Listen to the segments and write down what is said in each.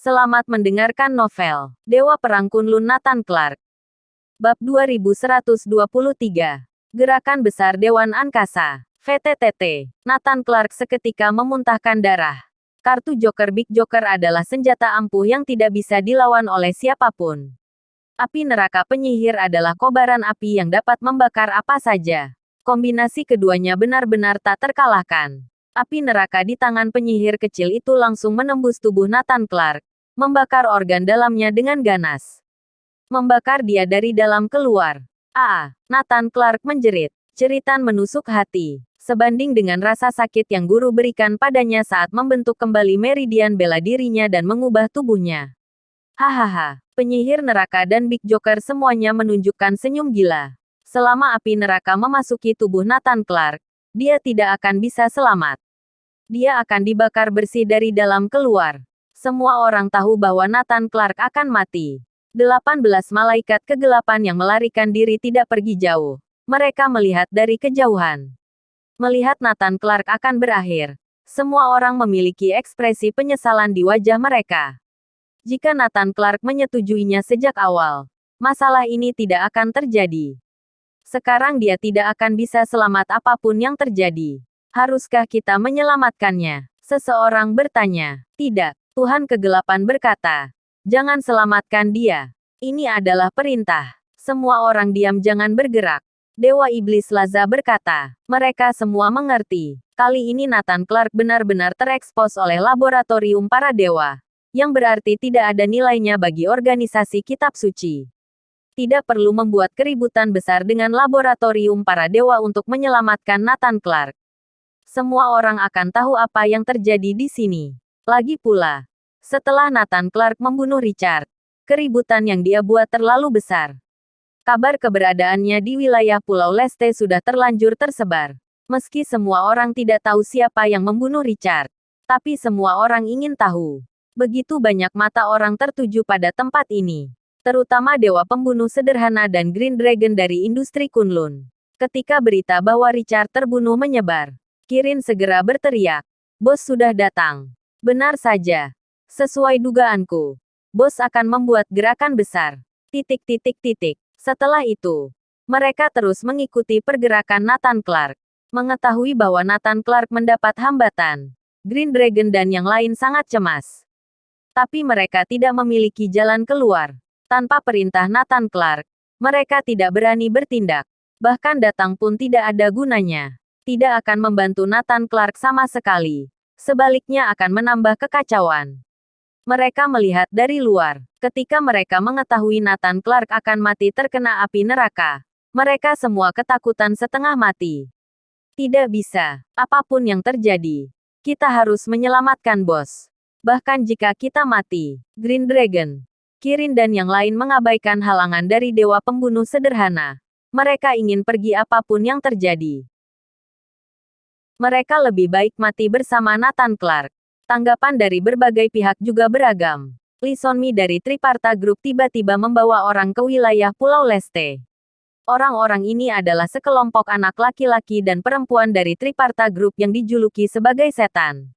Selamat mendengarkan novel Dewa Perang Kunlun Nathan Clark. Bab 2123. Gerakan Besar Dewan Angkasa. VTTT. Nathan Clark seketika memuntahkan darah. Kartu Joker Big Joker adalah senjata ampuh yang tidak bisa dilawan oleh siapapun. Api neraka penyihir adalah kobaran api yang dapat membakar apa saja. Kombinasi keduanya benar-benar tak terkalahkan. Api neraka di tangan penyihir kecil itu langsung menembus tubuh Nathan Clark, membakar organ dalamnya dengan ganas. Membakar dia dari dalam keluar. Nathan Clark menjerit. Jeritan menusuk hati. Sebanding dengan rasa sakit yang guru berikan padanya saat membentuk kembali meridian bela dirinya dan mengubah tubuhnya. Hahaha, penyihir neraka dan Big Joker semuanya menunjukkan senyum gila. Selama api neraka memasuki tubuh Nathan Clark, dia tidak akan bisa selamat. Dia akan dibakar bersih dari dalam keluar. Semua orang tahu bahwa Nathan Clark akan mati. 18 malaikat kegelapan yang melarikan diri tidak pergi jauh. Mereka melihat dari kejauhan. Melihat Nathan Clark akan berakhir, semua orang memiliki ekspresi penyesalan di wajah mereka. Jika Nathan Clark menyetujuinya sejak awal, masalah ini tidak akan terjadi. Sekarang dia tidak akan bisa selamat apapun yang terjadi. Haruskah kita menyelamatkannya? Seseorang bertanya. Tidak. Tuhan Kegelapan berkata, "Jangan selamatkan dia. Ini adalah perintah." Semua orang diam, jangan bergerak. Dewa Iblis Laza berkata, "Mereka semua mengerti." Kali ini Nathan Clark benar-benar terekspos oleh laboratorium para dewa, yang berarti tidak ada nilainya bagi organisasi kitab suci. Tidak perlu membuat keributan besar dengan laboratorium para dewa untuk menyelamatkan Nathan Clark. Semua orang akan tahu apa yang terjadi di sini. Lagi pula, setelah Nathan Clark membunuh Richard, keributan yang dia buat terlalu besar. Kabar keberadaannya di wilayah Pulau Leste sudah terlanjur tersebar. Meski semua orang tidak tahu siapa yang membunuh Richard, tapi semua orang ingin tahu. Begitu banyak mata orang tertuju pada tempat ini, terutama dewa pembunuh sederhana dan Green Dragon dari industri Kunlun. Ketika berita bahwa Richard terbunuh menyebar, Kirin segera berteriak, "Bos sudah datang." Benar saja. Sesuai dugaanku, bos akan membuat gerakan besar. Setelah itu, mereka terus mengikuti pergerakan Nathan Clark. Mengetahui bahwa Nathan Clark mendapat hambatan, Green Dragon dan yang lain sangat cemas. Tapi mereka tidak memiliki jalan keluar. Tanpa perintah Nathan Clark, mereka tidak berani bertindak. Bahkan datang pun tidak ada gunanya. Tidak akan membantu Nathan Clark sama sekali. Sebaliknya akan menambah kekacauan. Mereka melihat dari luar. Ketika mereka mengetahui Nathan Clark akan mati terkena api neraka, mereka semua ketakutan setengah mati. Tidak bisa. Apapun yang terjadi, kita harus menyelamatkan bos. Bahkan jika kita mati, Green Dragon, Kirin dan yang lain mengabaikan halangan dari dewa pembunuh sederhana. Mereka ingin pergi apapun yang terjadi. Mereka lebih baik mati bersama Nathan Clark. Tanggapan dari berbagai pihak juga beragam. Lee Sonmi dari Triparta Group tiba-tiba membawa orang ke wilayah Pulau Leste. Orang-orang ini adalah sekelompok anak laki-laki dan perempuan dari Triparta Group yang dijuluki sebagai setan.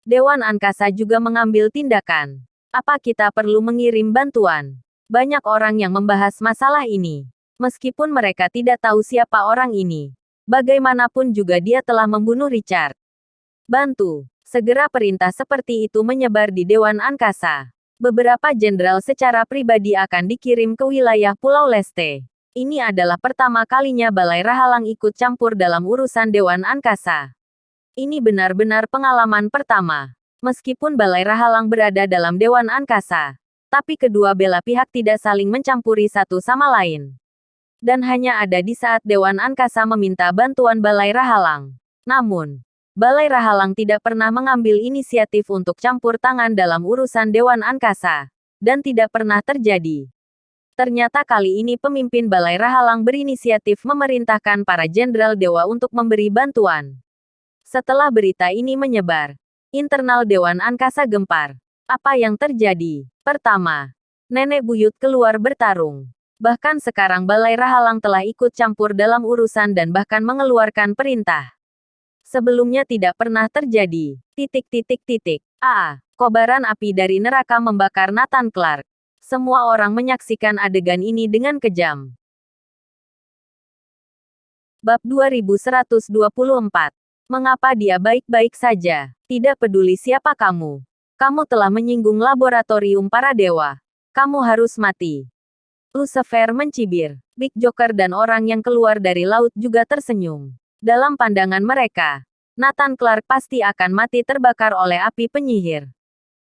Dewan Angkasa juga mengambil tindakan. Apa kita perlu mengirim bantuan? Banyak orang yang membahas masalah ini. Meskipun mereka tidak tahu siapa orang ini. Bagaimanapun juga dia telah membunuh Richard. Bantu. Segera perintah seperti itu menyebar di Dewan Angkasa. Beberapa jenderal secara pribadi akan dikirim ke wilayah Pulau Leste. Ini adalah pertama kalinya Balai Rahalang ikut campur dalam urusan Dewan Angkasa. Ini benar-benar pengalaman pertama. Meskipun Balai Rahalang berada dalam Dewan Angkasa, tapi kedua belah pihak tidak saling mencampuri satu sama lain. Dan hanya ada di saat Dewan Angkasa meminta bantuan Balai Rahalang. Namun, Balai Rahalang tidak pernah mengambil inisiatif untuk campur tangan dalam urusan Dewan Angkasa, dan tidak pernah terjadi. Ternyata kali ini pemimpin Balai Rahalang berinisiatif memerintahkan para jenderal dewa untuk memberi bantuan. Setelah berita ini menyebar, internal Dewan Angkasa gempar. Apa yang terjadi? Pertama, nenek buyut keluar bertarung. Bahkan sekarang Balai Rahalang telah ikut campur dalam urusan dan bahkan mengeluarkan perintah. Sebelumnya tidak pernah terjadi. Kobaran api dari neraka membakar Nathan Clark. Semua orang menyaksikan adegan ini dengan kejam. Bab 2124. Mengapa dia baik-baik saja? Tidak peduli siapa kamu. Kamu telah menyinggung laboratorium para dewa. Kamu harus mati. Lucifer mencibir. Big Joker dan orang yang keluar dari laut juga tersenyum. Dalam pandangan mereka, Nathan Clark pasti akan mati terbakar oleh api penyihir.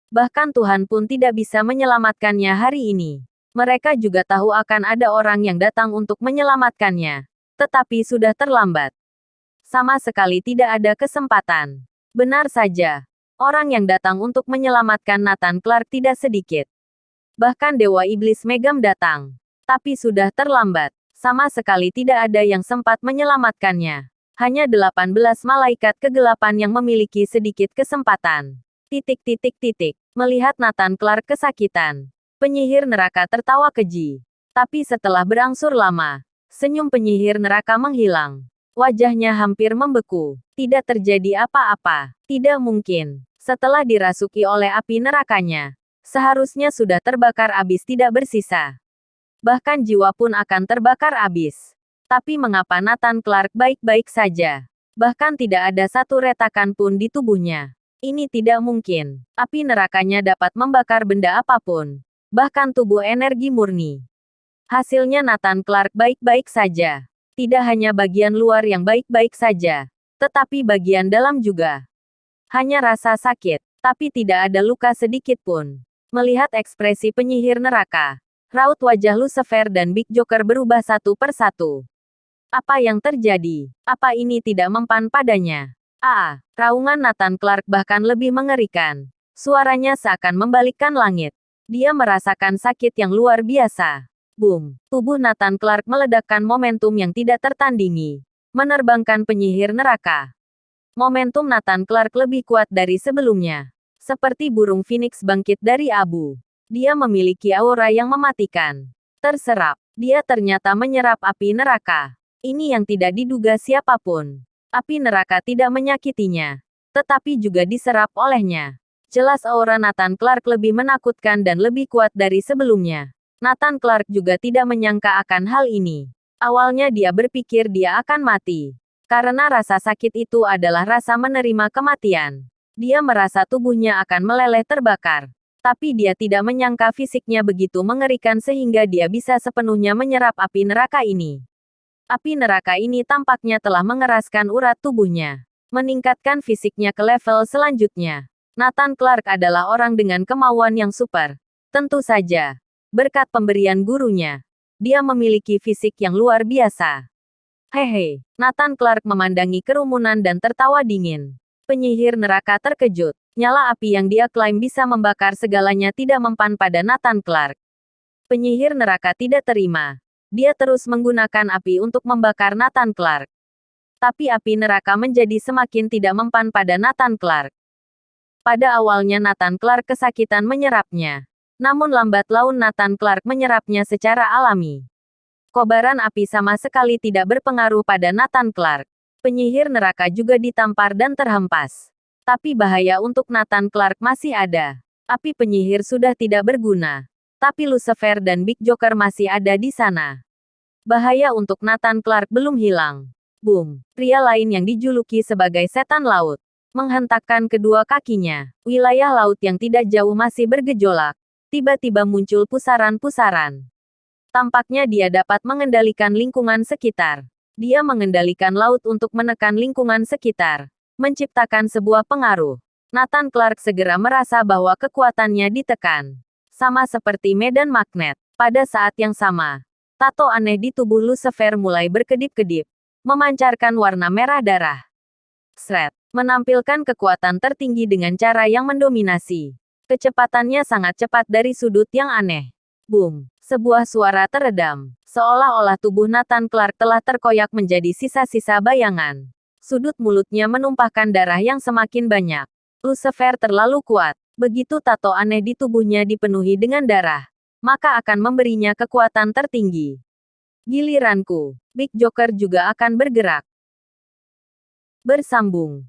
Bahkan Tuhan pun tidak bisa menyelamatkannya hari ini. Mereka juga tahu akan ada orang yang datang untuk menyelamatkannya. Tetapi sudah terlambat. Sama sekali tidak ada kesempatan. Benar saja. Orang yang datang untuk menyelamatkan Nathan Clark tidak sedikit. Bahkan Dewa Iblis Megam datang. Tapi sudah terlambat. Sama sekali tidak ada yang sempat menyelamatkannya. Hanya 18 malaikat kegelapan yang memiliki sedikit kesempatan. Melihat Nathan Clark kesakitan, penyihir neraka tertawa keji. Tapi setelah berangsur lama, senyum penyihir neraka menghilang. Wajahnya hampir membeku. Tidak terjadi apa-apa. Tidak mungkin. Setelah dirasuki oleh api nerakanya, seharusnya sudah terbakar habis tidak bersisa. Bahkan jiwa pun akan terbakar habis. Tapi mengapa Nathan Clark baik-baik saja? Bahkan tidak ada satu retakan pun di tubuhnya. Ini tidak mungkin. Api nerakanya dapat membakar benda apapun. Bahkan tubuh energi murni. Hasilnya Nathan Clark baik-baik saja. Tidak hanya bagian luar yang baik-baik saja. Tetapi bagian dalam juga. Hanya rasa sakit. Tapi tidak ada luka sedikit pun. Melihat ekspresi penyihir neraka, raut wajah Lucifer dan Big Joker berubah satu persatu. Apa yang terjadi? Apa ini tidak mempan padanya? Raungan Nathan Clark bahkan lebih mengerikan. Suaranya seakan membalikkan langit. Dia merasakan sakit yang luar biasa. Boom! Tubuh Nathan Clark meledakkan momentum yang tidak tertandingi. Menerbangkan penyihir neraka. Momentum Nathan Clark lebih kuat dari sebelumnya. Seperti burung phoenix bangkit dari abu. Dia memiliki aura yang mematikan. Terserap. Dia ternyata menyerap api neraka. Ini yang tidak diduga siapapun. Api neraka tidak menyakitinya, tetapi juga diserap olehnya. Jelas aura Nathan Clark lebih menakutkan dan lebih kuat dari sebelumnya. Nathan Clark juga tidak menyangka akan hal ini. Awalnya dia berpikir dia akan mati. Karena rasa sakit itu adalah rasa menerima kematian. Dia merasa tubuhnya akan meleleh terbakar. Tapi dia tidak menyangka fisiknya begitu mengerikan sehingga dia bisa sepenuhnya menyerap api neraka ini. Api neraka ini tampaknya telah mengeraskan urat tubuhnya. Meningkatkan fisiknya ke level selanjutnya. Nathan Clark adalah orang dengan kemauan yang super. Tentu saja. Berkat pemberian gurunya. Dia memiliki fisik yang luar biasa. Hehe. Nathan Clark memandangi kerumunan dan tertawa dingin. Penyihir neraka terkejut. Nyala api yang dia klaim bisa membakar segalanya tidak mempan pada Nathan Clark. Penyihir neraka tidak terima. Dia terus menggunakan api untuk membakar Nathan Clark. Tapi api neraka menjadi semakin tidak mempan pada Nathan Clark. Pada awalnya Nathan Clark kesakitan menyerapnya. Namun lambat laun Nathan Clark menyerapnya secara alami. Kobaran api sama sekali tidak berpengaruh pada Nathan Clark. Penyihir neraka juga ditampar dan terhempas. Tapi bahaya untuk Nathan Clark masih ada. Api penyihir sudah tidak berguna. Tapi Lucifer dan Big Joker masih ada di sana. Bahaya untuk Nathan Clark belum hilang. Boom! Pria lain yang dijuluki sebagai setan laut menghentakkan kedua kakinya. Wilayah laut yang tidak jauh masih bergejolak. Tiba-tiba muncul pusaran-pusaran. Tampaknya dia dapat mengendalikan lingkungan sekitar. Dia mengendalikan laut untuk menekan lingkungan sekitar. Menciptakan sebuah pengaruh. Nathan Clark segera merasa bahwa kekuatannya ditekan. Sama seperti medan magnet. Pada saat yang sama, tato aneh di tubuh Lucifer mulai berkedip-kedip, memancarkan warna merah darah. Shred, menampilkan kekuatan tertinggi dengan cara yang mendominasi. Kecepatannya sangat cepat dari sudut yang aneh. Boom, sebuah suara teredam. Seolah-olah tubuh Nathan Clark telah terkoyak menjadi sisa-sisa bayangan. Sudut mulutnya menumpahkan darah yang semakin banyak. Lucifer terlalu kuat. Begitu tato aneh di tubuhnya dipenuhi dengan darah, maka akan memberinya kekuatan tertinggi. Giliranku, Big Joker juga akan bergerak. Bersambung.